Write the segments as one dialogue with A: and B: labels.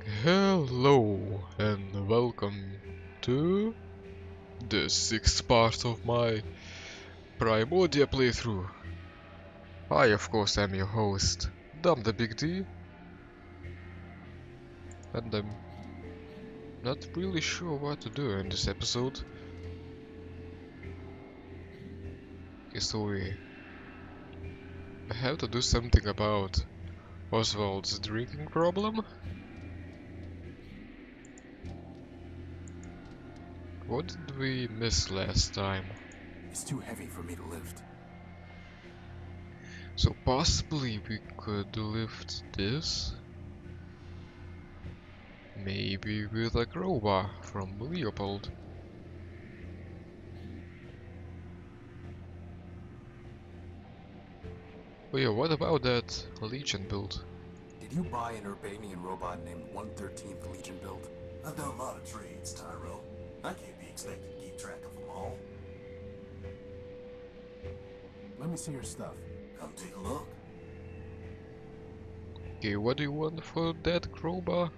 A: Hello and welcome to the sixth part of my Primordia playthrough. I of course am your host, Dom the Big D, and I'm not really sure what to do in this episode. Okay, so we have to do something about Oswald's drinking problem. What did we miss last time?
B: It's too heavy for me to lift.
A: So possibly we could lift this? Maybe with a crowbar from Leopold. Oh yeah, what about that Legion build?
B: Did you buy an Urbanian robot named 113th Legion build?
C: I've done a lot of trades, Tyro. I can't be expected to keep track of them all.
B: Let me see your stuff.
C: Come take a look.
A: Okay, what do you want for that crowbar?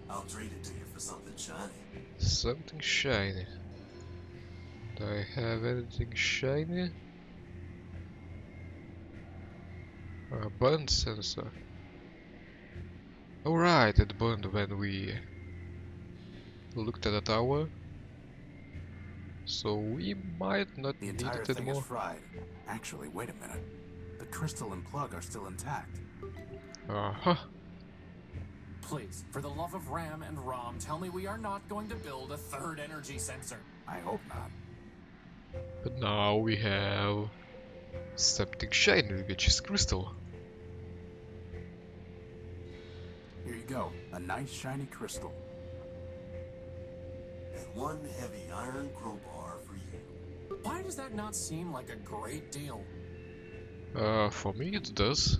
C: I'll trade it to you for something shiny.
A: Something shiny. Do I have anything shiny? A bond sensor. Alright, it burned when we looked at the tower. So we might not
B: The
A: need
B: entire
A: it
B: thing is
A: anymore.
B: fried. Actually, wait a minute. The crystal and plug are still intact.
A: Uh-huh.
D: Please, for the love of Ram and Rom, tell me we are not going to build a third energy sensor.
B: I hope not.
A: But now we have something shiny, which is crystal.
B: Here you go. A nice shiny crystal.
C: And one heavy iron crowbar for you.
D: Why does that not seem like a great deal?
A: For me it does.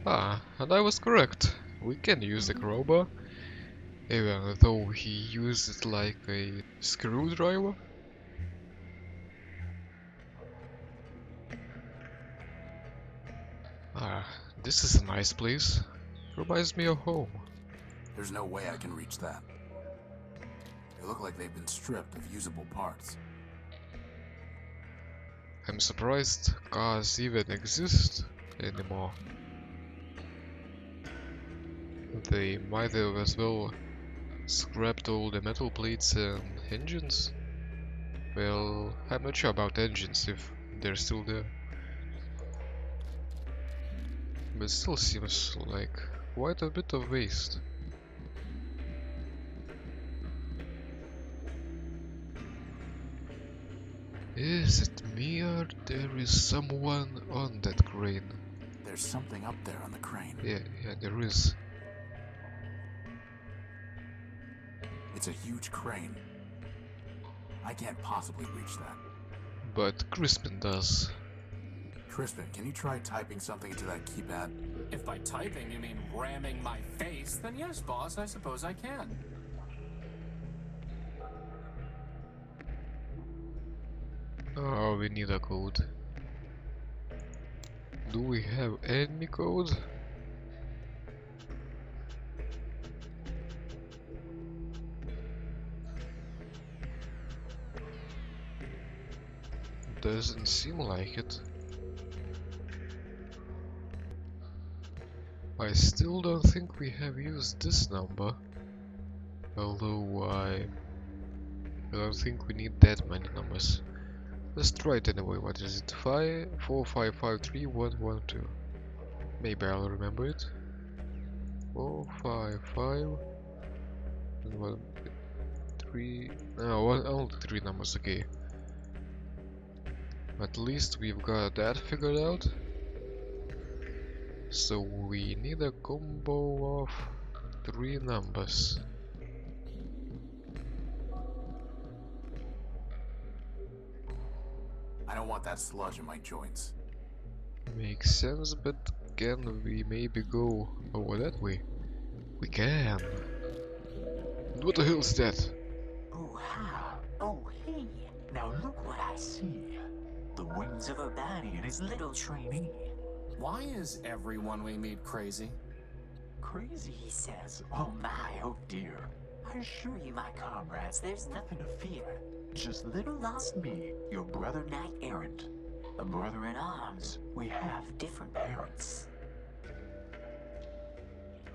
A: Ah, and I was correct. We can use the crowbar, even though he used it like a screwdriver. Ah, this is a nice place. Reminds me of home.
B: There's no way I can reach that. They look like they've been stripped of usable parts.
A: I'm surprised cars even exist anymore. They might have as well scrapped all the metal plates and engines. Well, I'm not sure about engines if they're still there. But still seems like quite a bit of waste. Is it me or there is someone on that crane?
B: There's something up there on the crane.
A: Yeah, there is.
B: It's a huge crane. I can't possibly reach that.
A: But Crispin does.
B: Crispin, can you try typing something into that keypad?
D: If by typing you mean ramming my face, then yes, boss, I suppose I can.
A: Oh, we need a code. Do we have any code? Doesn't seem like it. I still don't think we have used this number. Although I don't think we need that many numbers. Let's try it anyway. What is it? 455531112. Maybe I'll remember it. 455 and 1 3. No, only 3 numbers. Okay. At least we've got that figured out. So we need a combo of 3 numbers.
B: I don't want that sludge in my joints.
A: Makes sense, but can we maybe go over that way? We can. What the hell is that?
E: Oh, hi. Oh, hey. Now look what I see. the wings of Urbani and his little trainee.
D: Why is everyone we meet crazy?
E: Crazy, he says. Oh my, oh dear. I assure you, my comrades, there's nothing to fear. Just little lost me, your brother knight errant. A brother in arms. We have different parents.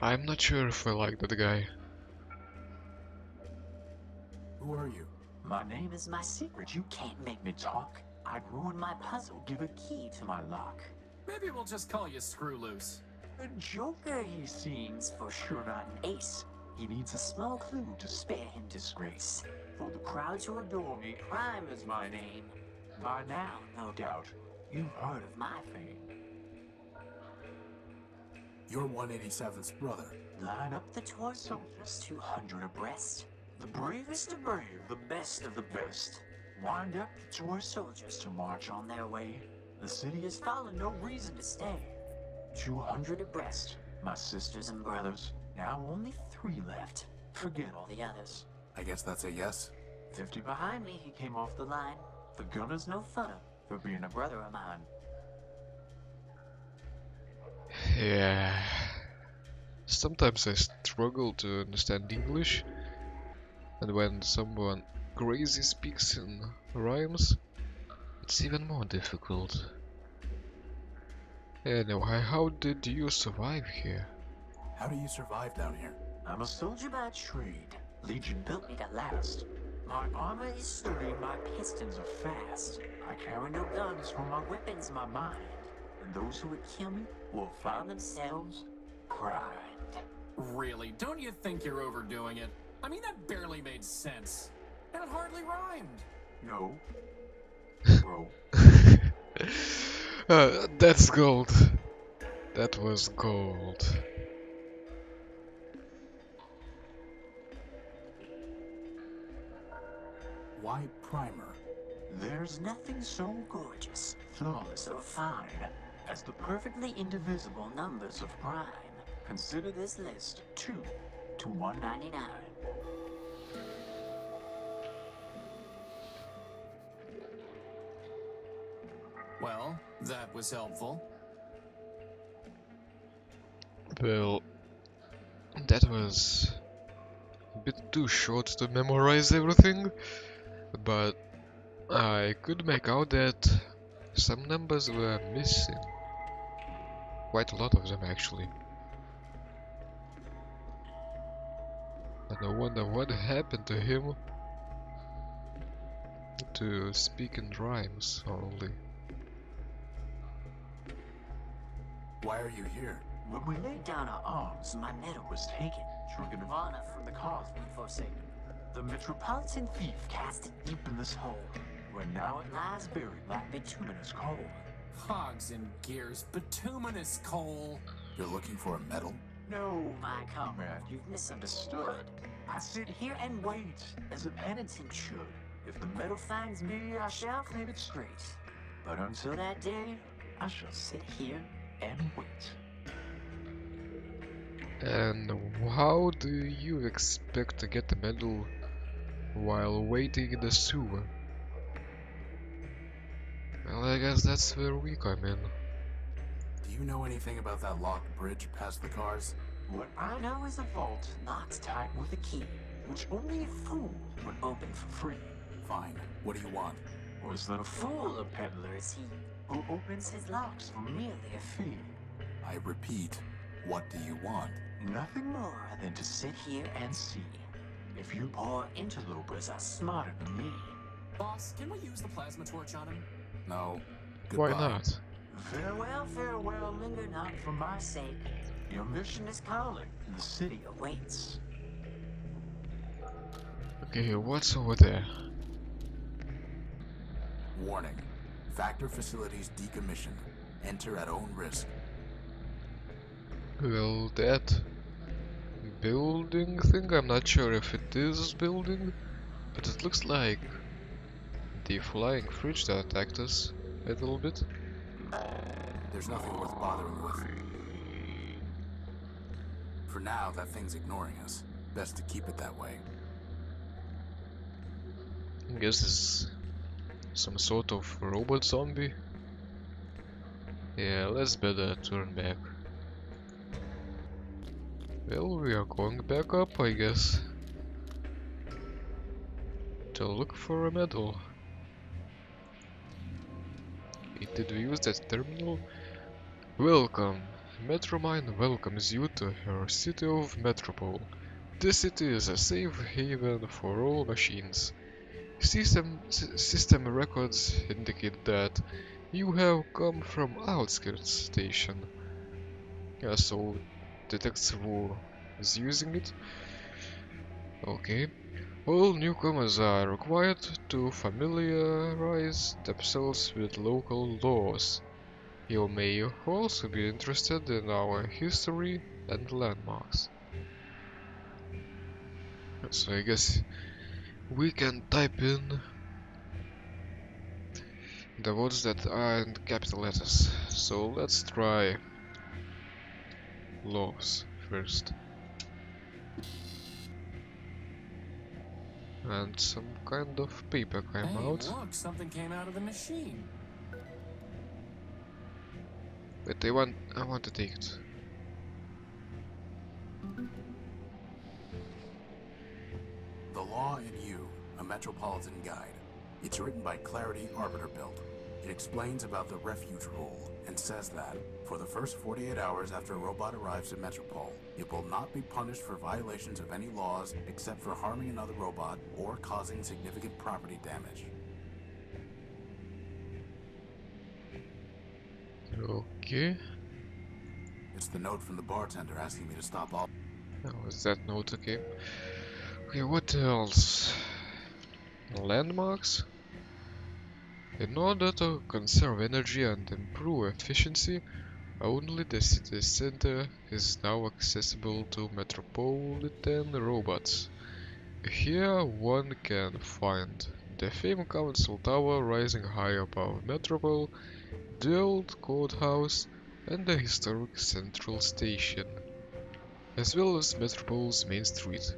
A: I'm not sure if I like that guy.
B: Who are you?
E: My name is my secret. You can't make me talk. I'd ruin my puzzle, give a key to my lock.
D: Maybe we'll just call you Screw Loose.
E: A joker, he seems, for sure not an ace. He needs a small clue to spare him disgrace. For the crowd to adore me, crime is my name. By now, no doubt, you've heard of my fame.
B: You're 187th's brother.
E: Line up the toy soldiers, 200 abreast. The bravest of brave, the best of the best. Wind up the toy soldiers to march on their way. The city has fallen, no reason to stay. 200 abreast, my sisters and brothers. Now only 3 left. Forget all the others.
B: I guess that's a yes?
E: 50 behind me, he came off the line. The gunner's no funner for being a brother of mine.
A: Yeah. Sometimes I struggle to understand English, and when someone crazy speaks in rhymes, it's even more difficult. Anyway, how did you survive here?
B: How do you survive down here?
E: I'm a soldier by trade. Legion built me to last. My armor is sturdy, my pistons are fast. I carry no guns, for my weapon's my mind. And those who would kill me will find themselves pride.
D: Really, don't you think you're overdoing it? I mean, that barely made sense. And it hardly rhymed.
E: No. Bro.
A: That's gold. That was gold.
B: Why Primer?
E: There's nothing so gorgeous, flawless, or fine as the perfectly indivisible numbers of prime. Consider this list 2 to 199.
D: Well, that was helpful.
A: Well, that was a bit too short to memorize everything, but I could make out that some numbers were missing. Quite a lot of them, actually. And I wonder what happened to him to speak in rhymes only.
B: Why are you here?
E: When we laid down our arms, my medal was taken, shrunken of honor from the cause we'd forsaken. The metropolitan thief cast it deep in this hole, where now it lies buried like bituminous coal.
D: Hogs and gears, bituminous coal.
B: You're looking for a medal?
E: No, my comrade, you've misunderstood. I sit here and wait, as a penitent should. If the medal finds me, I shall claim it straight. But until that day, I shall sit here and wait.
A: And how do you expect to get the medal while waiting in the sewer? Well, I guess that's where we come in.
B: Do you know anything about that locked bridge past the cars?
E: What I know is a vault locked tight with a key, which only a fool would open for free.
B: Fine. What do you want?
E: Was that a fool a peddler is he, who opens his locks for merely a fee?
B: I repeat, what do you want?
E: Nothing more than to sit here and see if you poor interlopers are smarter than me.
D: Boss, can we use the plasma torch on him?
B: No.
A: Why
B: Goodbye.
A: not?
E: Farewell, farewell, linger not for my sake. Your mission is calling, and the city awaits.
A: Okay, what's over there?
B: Warning. Factor facilities decommissioned. Enter at own risk.
A: Well, that building thing, I'm not sure if it is building, but it looks like the flying fridge that attacked us a little bit.
B: There's nothing worth bothering with. For now, that thing's ignoring us. Best to keep it that way.
A: I guess this Some sort of robot zombie? Yeah, let's better turn back. Well, we are going back up, I guess. To look for a medal. Did we use that terminal? Welcome. Metromine welcomes you to her city of Metropole. This city is a safe haven for all machines. System records indicate that you have come from outskirts station. Yeah, so detects who is using it. Okay. All newcomers are required to familiarize themselves with local laws. You may also be interested in our history and landmarks. So I guess we can type in the words that are in capital letters. So let's try laws first. And some kind of paper came
D: Hey,
A: out.
D: look, something came out of the machine.
A: But I want to take it.
B: The Law and You, a Metropolitan Guide. It's written by Clarity Arbiter-Built. It explains about the refuge rule and says that, for the first 48 hours after a robot arrives in Metropole, it will not be punished for violations of any laws except for harming another robot or causing significant property damage.
A: Okay.
B: It's the note from the bartender asking me to stop all.
A: Oh, is that note okay? Okay, what else? Landmarks? In order to conserve energy and improve efficiency, only the city center is now accessible to metropolitan robots. Here one can find the famed council tower rising high above Metropole, the old courthouse, and the historic central station, as well as Metropole's main street.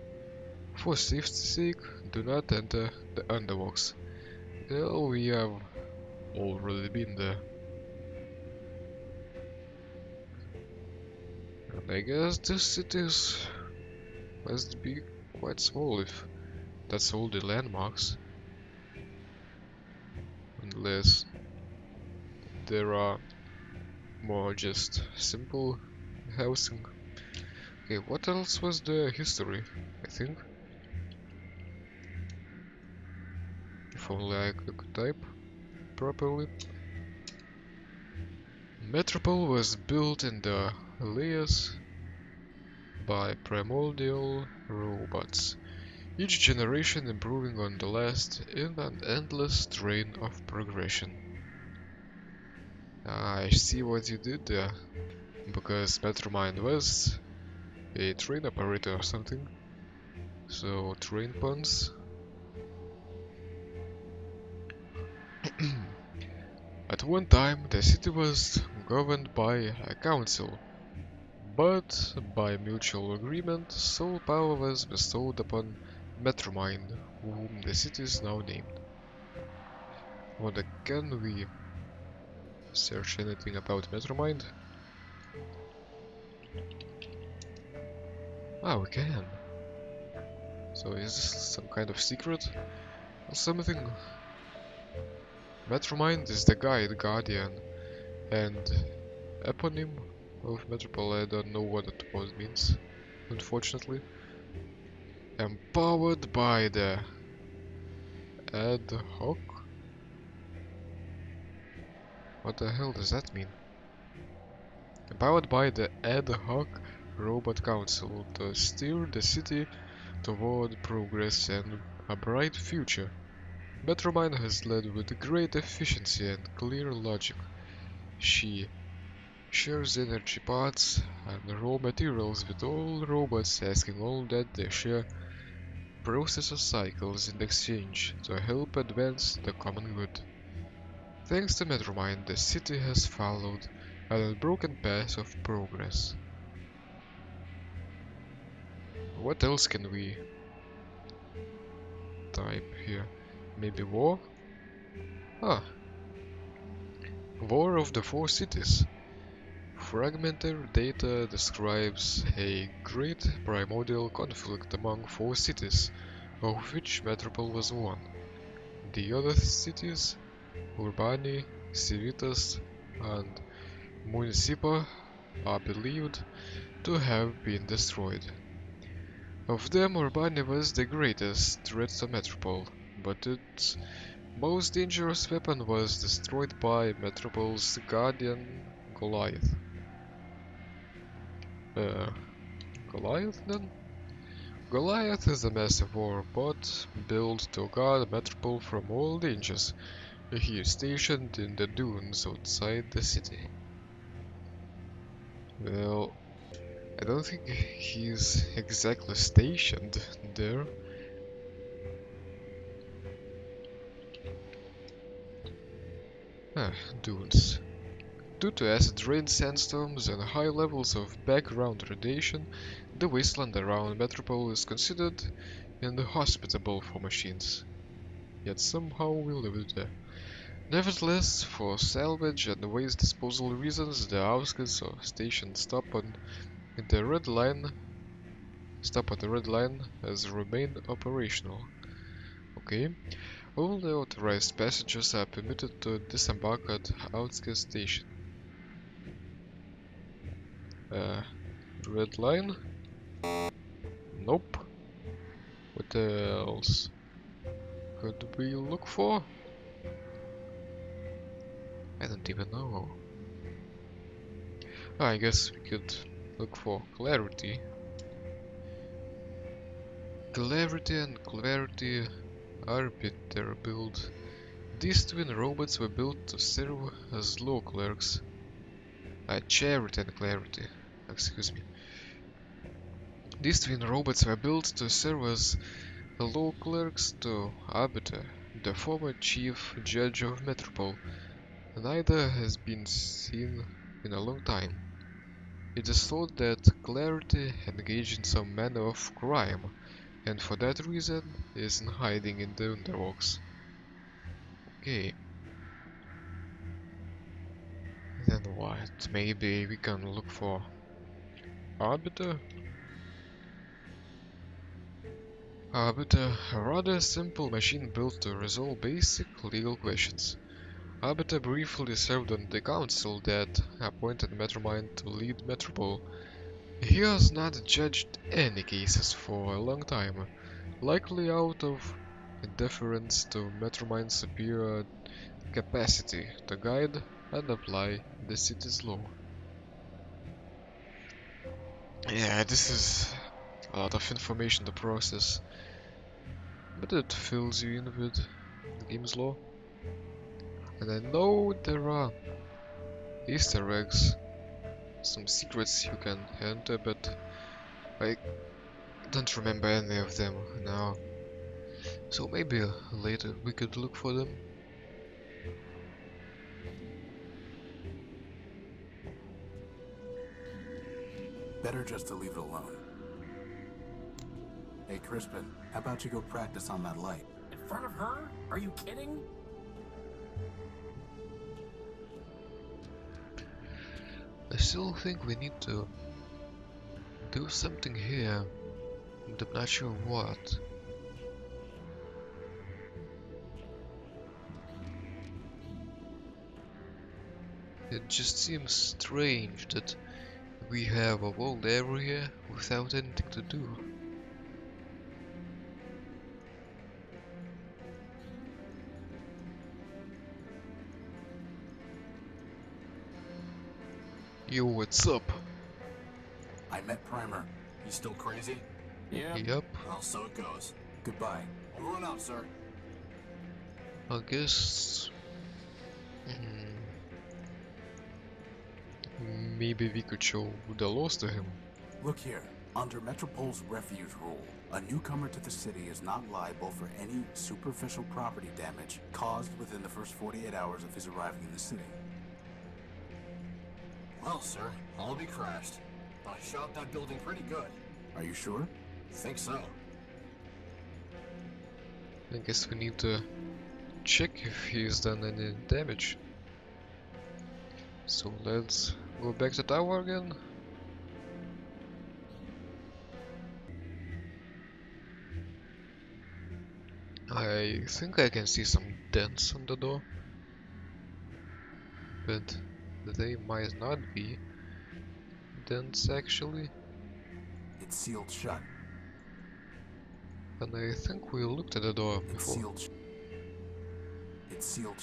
A: For safety's sake, do not enter the Underworks. Well, we have already been there. And I guess this city must be quite small if that's all the landmarks. Unless there are more just simple housing. Okay, what else was the history? I think. If only I could type properly. Metropole was built in the layers by primordial robots, each generation improving on the last in an endless train of progression. I see what you did there, because Metromine was a train operator or something. So, train puns. At one time, the city was governed by a council, but by mutual agreement, sole power was bestowed upon Metromind, whom the city is now named. What can we search anything about Metromind? Ah, we can. So is this some kind of secret or something? Metromind is the guide, guardian, and eponym of Metropole. I don't know what it was means, unfortunately. Empowered by the ad hoc? What the hell does that mean? Empowered by the ad hoc robot council to steer the city toward progress and a bright future. Metromine has led with great efficiency and clear logic. She shares energy parts and raw materials with all robots, asking all that they share processor cycles in exchange to help advance the common good. Thanks to Metromine, the city has followed an unbroken path of progress. What else can we type here? Maybe war? Ah, War of the Four Cities. Fragmentary data describes a great primordial conflict among four cities, of which Metropole was one. The other cities, Urbani, Civitas, and Municipa, are believed to have been destroyed. Of them, Urbani was the greatest threat to Metropole, but its most dangerous weapon was destroyed by Metropole's guardian, Goliath. Uh, Goliath then? Goliath is a massive war bot built to guard Metropole from all dangers. He is stationed in the dunes outside the city. Well, I don't think he's exactly stationed there. Ah, dunes. Due to acid rain, sandstorms, and high levels of background radiation, the wasteland around Metropole is considered inhospitable for machines. Yet somehow we live there. Nevertheless, for salvage and waste disposal reasons, the outskirts of station stop at the red line has remained operational. Okay. Only authorized passengers are permitted to disembark at outskirts station. Red line? Nope. What else could we look for? I don't even know. I guess we could look for clarity. Clarity and Clarity Arbiter build. These twin robots were built to serve as law clerks. Charity and Clarity. Excuse me. These twin robots were built to serve as law clerks to Arbiter, the former chief judge of Metropole. Neither has been seen in a long time. It is thought that Clarity engaged in some manner of crime, and for that reason is in hiding in the Underworks. Okay. Then what? Maybe we can look for Arbiter? Arbiter, a rather simple machine built to resolve basic legal questions. Arbiter briefly served on the council that appointed Metromind to lead Metropole. He has not judged any cases for a long time, likely out of deference to Metromind's superior capacity to guide and apply the city's law. Yeah, this is a lot of information to process, but it fills you in with the game's law. And I know there are Easter eggs, some secrets you can enter, but I don't remember any of them now. So maybe later we could look for them.
B: Better just to leave it alone. Hey, Crispin, how about you go practice on that light?
D: In front of her? Are you kidding?
A: I still think we need to do something here, but I'm not sure what. It just seems strange that we have a walled area without anything to do. Yo, what's up?
B: I met Primer.
C: You still crazy?
D: Yeah.
A: Yep,
C: Well, so it goes.
B: Goodbye.
C: Over and out, sir.
A: I guess... maybe we could show the laws to him.
B: Look here. Under Metropole's refuge rule, a newcomer to the city is not liable for any superficial property damage caused within the first 48 hours of his arriving in the city.
C: Well, sir, I'll be crashed. I shot that building pretty good.
B: Are you sure?
C: Think so.
A: I guess we need to check if he's done any damage. So let's go back to tower again. I think I can see some dents on the door, but they might not be dents actually.
B: It's sealed shut.
A: And I think we looked at the door
B: It's
A: before.
B: sealed. It's sealed.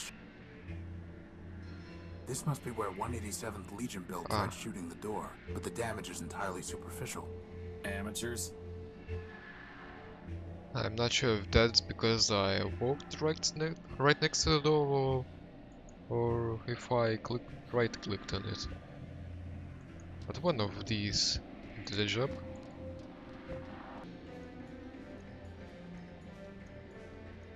B: This must be where 187th Legion built tried shooting the door, but the damage is entirely superficial.
D: Amateurs?
A: I'm not sure if that's because I walked right next to the door, or if I right-clicked on it. But one of these did the job.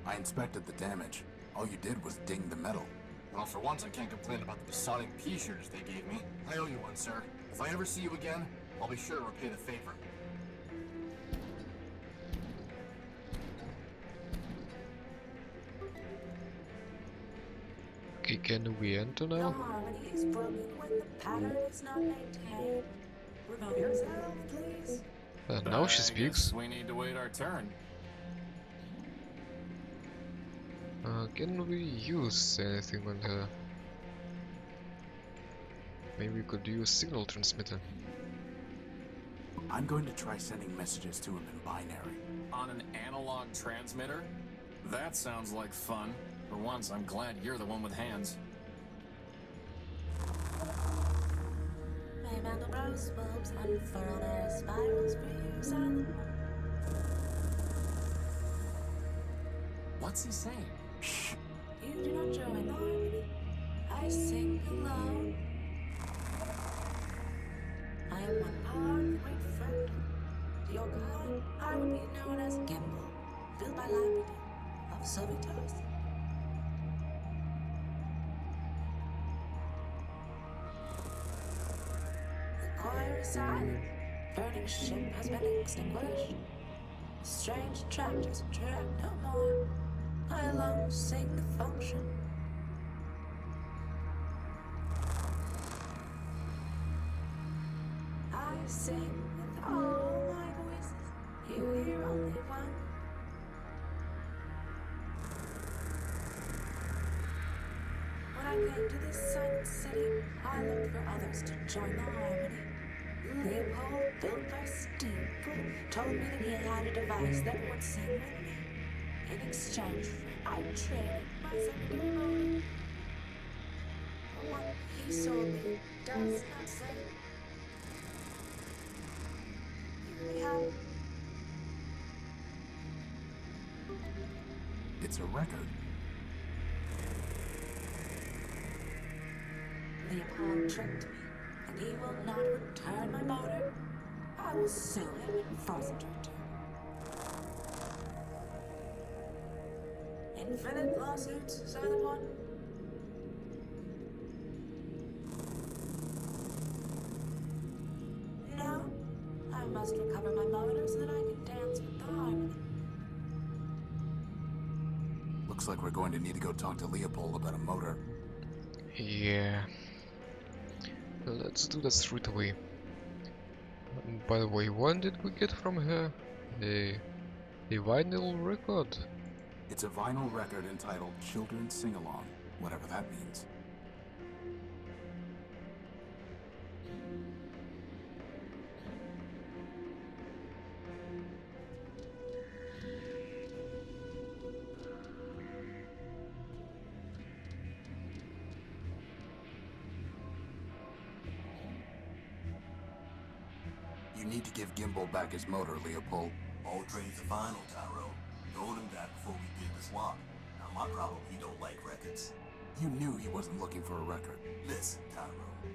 B: I inspected the damage. All you did was ding the metal.
F: Well, for once I can't complain about the Masonic P-shirts they gave me. I owe you one, sir. If I ever see you again, I'll be sure to repay the favor.
A: Okay, can we enter now?
G: Harmony is broken when the pattern is not maintained. Remove yourself, please.
A: Now she
D: I
A: speaks.
D: guess we need to wait our turn.
A: Can we use anything on her? Maybe we could use signal transmitter.
B: I'm going to try sending messages to him in binary.
D: On an analog transmitter? That sounds like fun. For once, I'm glad you're the one with hands.
G: May Mandelbrot's bulbs unfurl their spirals for you, silent one.
D: What's he saying?
B: Shh.
G: You do not join the harmony. I sing alone. I am one part of the great friend. To your kind, I will be known as Gimbal, built by Labrador of Sovitos. The choir is silent. Burning ship has been extinguished. Strange tractors attract no more. I alone sing the function. I sing with all my voices. You hear only one. When I came to this silent city, I looked for others to join the harmony. Leopold, built by Steeple, told me that he had a device that would sing with me. In exchange, I traded my secondary motor. What he sold me does not say. You may have it.
B: It's a record.
G: Leopold tricked me, and he will not return my motor. I will sue him and force him to return. Infinite lawsuits, Silent One. No, I must recover my motor so that I can dance with the harmony.
B: Looks like we're going to need to go talk to Leopold about a motor.
A: Yeah. Let's do that straight away. By the way, when did we get from her? A vinyl record?
B: It's a vinyl record entitled Children's Sing-Along, whatever that means. You need to give Gimbal back his motor, Leopold.
C: All trains are final, Tyro. Told him that before we did the swap. Now my problem, he don't like records.
B: You knew he wasn't looking for a record.
C: Listen, Tyro,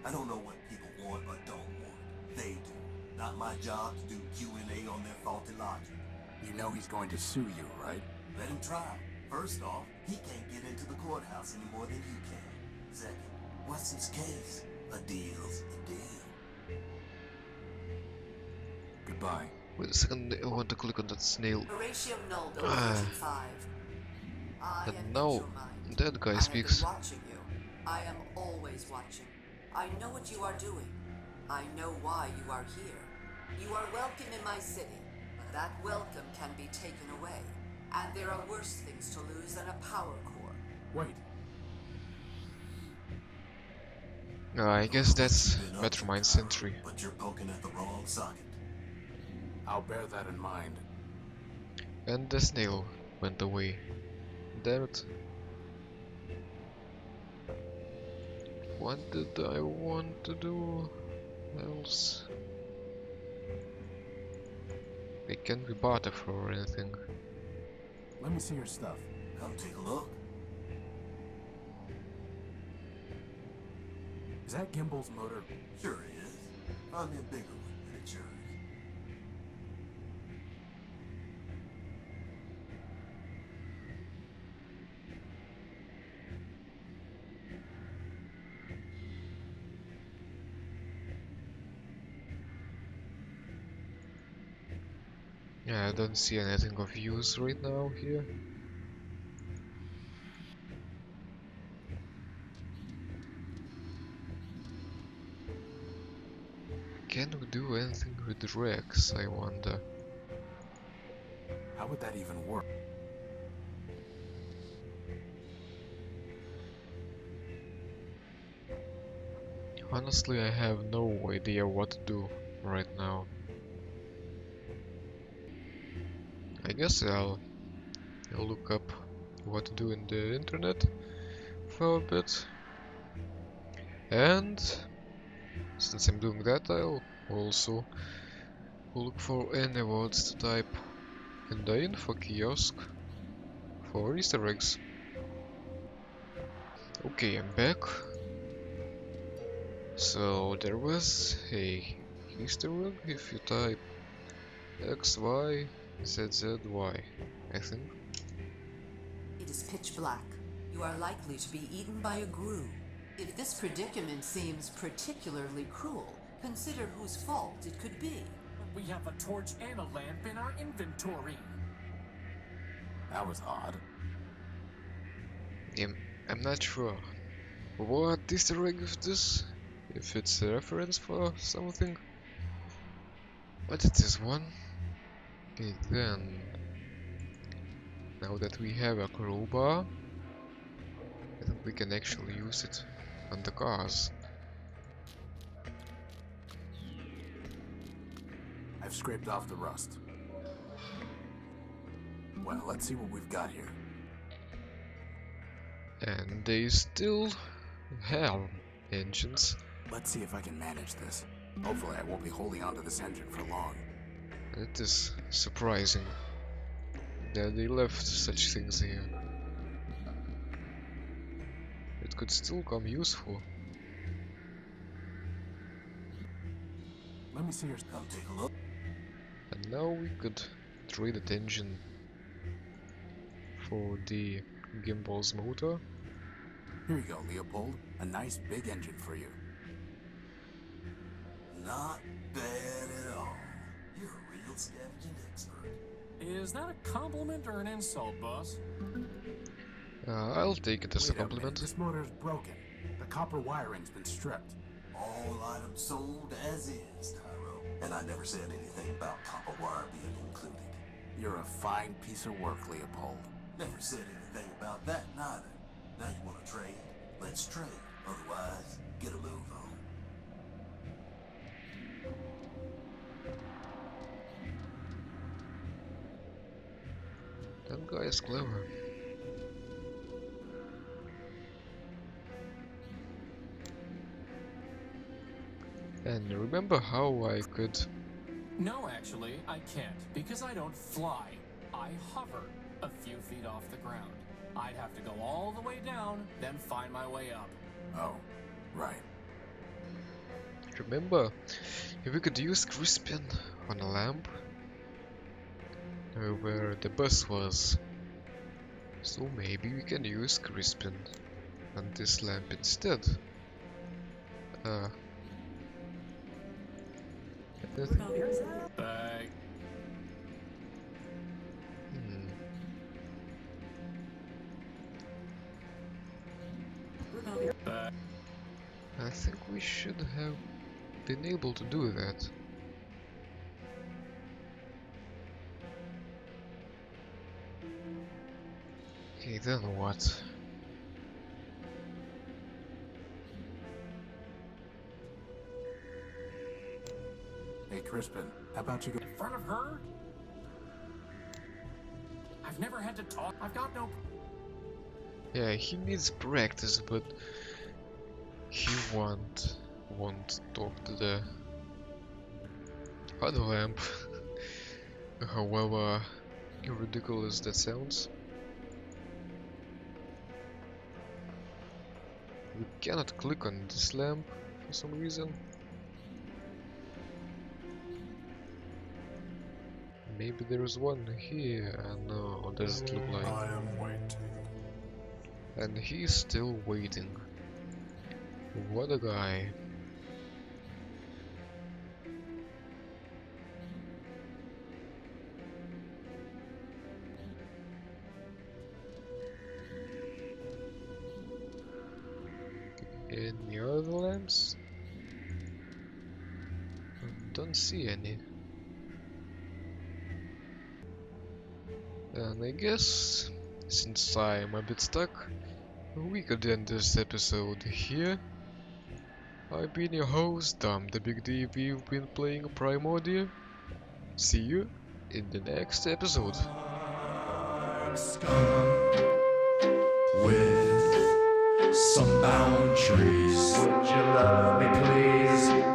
C: I don't know what people want or don't want. They do. Not my job to do Q&A on their faulty logic.
B: You know he's going to sue you, right?
C: Let him try. First off, he can't get into the courthouse any more than you can. Second, what's his case? A deal's a deal.
B: Goodbye.
A: Wait a second, I want to click on that snail.
H: Horatio Null, building 5. I am
A: And
H: in
A: now
H: your mind.
A: that guy
H: I have been
A: speaks.
H: watching you. I am always watching. I know what you are doing. I know why you are here. You are welcome in my city, but that welcome can be taken away. And there are worse things to lose than a power core.
B: Wait,
A: I
C: Don't
A: guess
C: know what
A: that's
C: you've been up to,
A: Metromine
C: Cairo,
A: Sentry.
C: but you're poking at the wrong socket.
B: I'll bear that in mind.
A: And the snail went away. Damn it. What did I want to do else? They can't be barter for anything.
B: Let me see your stuff.
C: Come take a look.
B: Is that Gimbal's motor?
C: Sure it is. Find me a bigger one, and it's yours.
A: Yeah, I don't see anything of use right now here. Can we do anything with Rex, I wonder?
B: How would that even work?
A: Honestly, I have no idea what to do right now. I guess I'll look up what to do in the internet for a bit. And since I'm doing that, I'll also look for any words to type in the info kiosk for Easter eggs. Okay, I'm back. So there was a Easter egg if you type XYZZY, I think.
H: It is pitch black. You are likely to be eaten by a grue. If this predicament seems particularly cruel, consider whose fault it could be.
D: We have a torch and a lamp in our inventory.
B: That was odd.
A: I'm not sure what Easter egg is this, if it's a reference for something, but it is one. Okay, then, now that we have a crowbar, I think we can actually use it on the cars.
B: I've scraped off the rust. Well, let's see what we've got here.
A: And they still have engines.
B: Let's see if I can manage this. Hopefully I won't be holding onto this engine for long.
A: It is surprising that they left such things here. It could still come useful.
B: Let me see your stuff.
C: Come take a look.
A: And now we could trade that engine for the gimbal's motor.
B: Here you go, Leopold. A nice big engine for you.
C: Not bad at all. You're a real scavenging expert.
D: Is that a compliment or an insult, boss?
A: I'll take it as a
B: Wait minute,
A: compliment.
B: this motor's broken. The copper wiring's been stripped.
C: All items sold as is, Cairo. And I never said anything about copper wire being included.
B: You're a fine piece of work, Leopold.
C: Never said anything about that neither. Now you want to trade? Let's trade. Otherwise, get a move on.
A: That guy is clever. And remember how I could...
D: No, actually, I can't, because I don't fly. I hover a few feet off the ground. I'd have to go all the way down, then find my way up.
B: Oh, right.
A: Remember, if we could use Crispin on a lamp where the bus was. So maybe we can use Crispin on this lamp instead. I think-
D: Bye.
A: think we should have been able to do that. Okay, then what?
B: Hey, Crispin, how about you go?
D: In front of her? I've never had to talk. I've got no.
A: Yeah, he needs practice, but he won't talk to the other lamp. However ridiculous that sounds. We cannot click on this lamp for some reason. Maybe there is one here. No, doesn't look like.
B: I am waiting.
A: And he's still waiting. What a guy. Any other lamps? Don't see any. And I guess, since I'm a bit stuck, we could end this episode here. I've been your host, Dom the Big D. We've been playing Primordia. See you in the next episode.
I: I'm scum with some boundaries. Would you love me, please?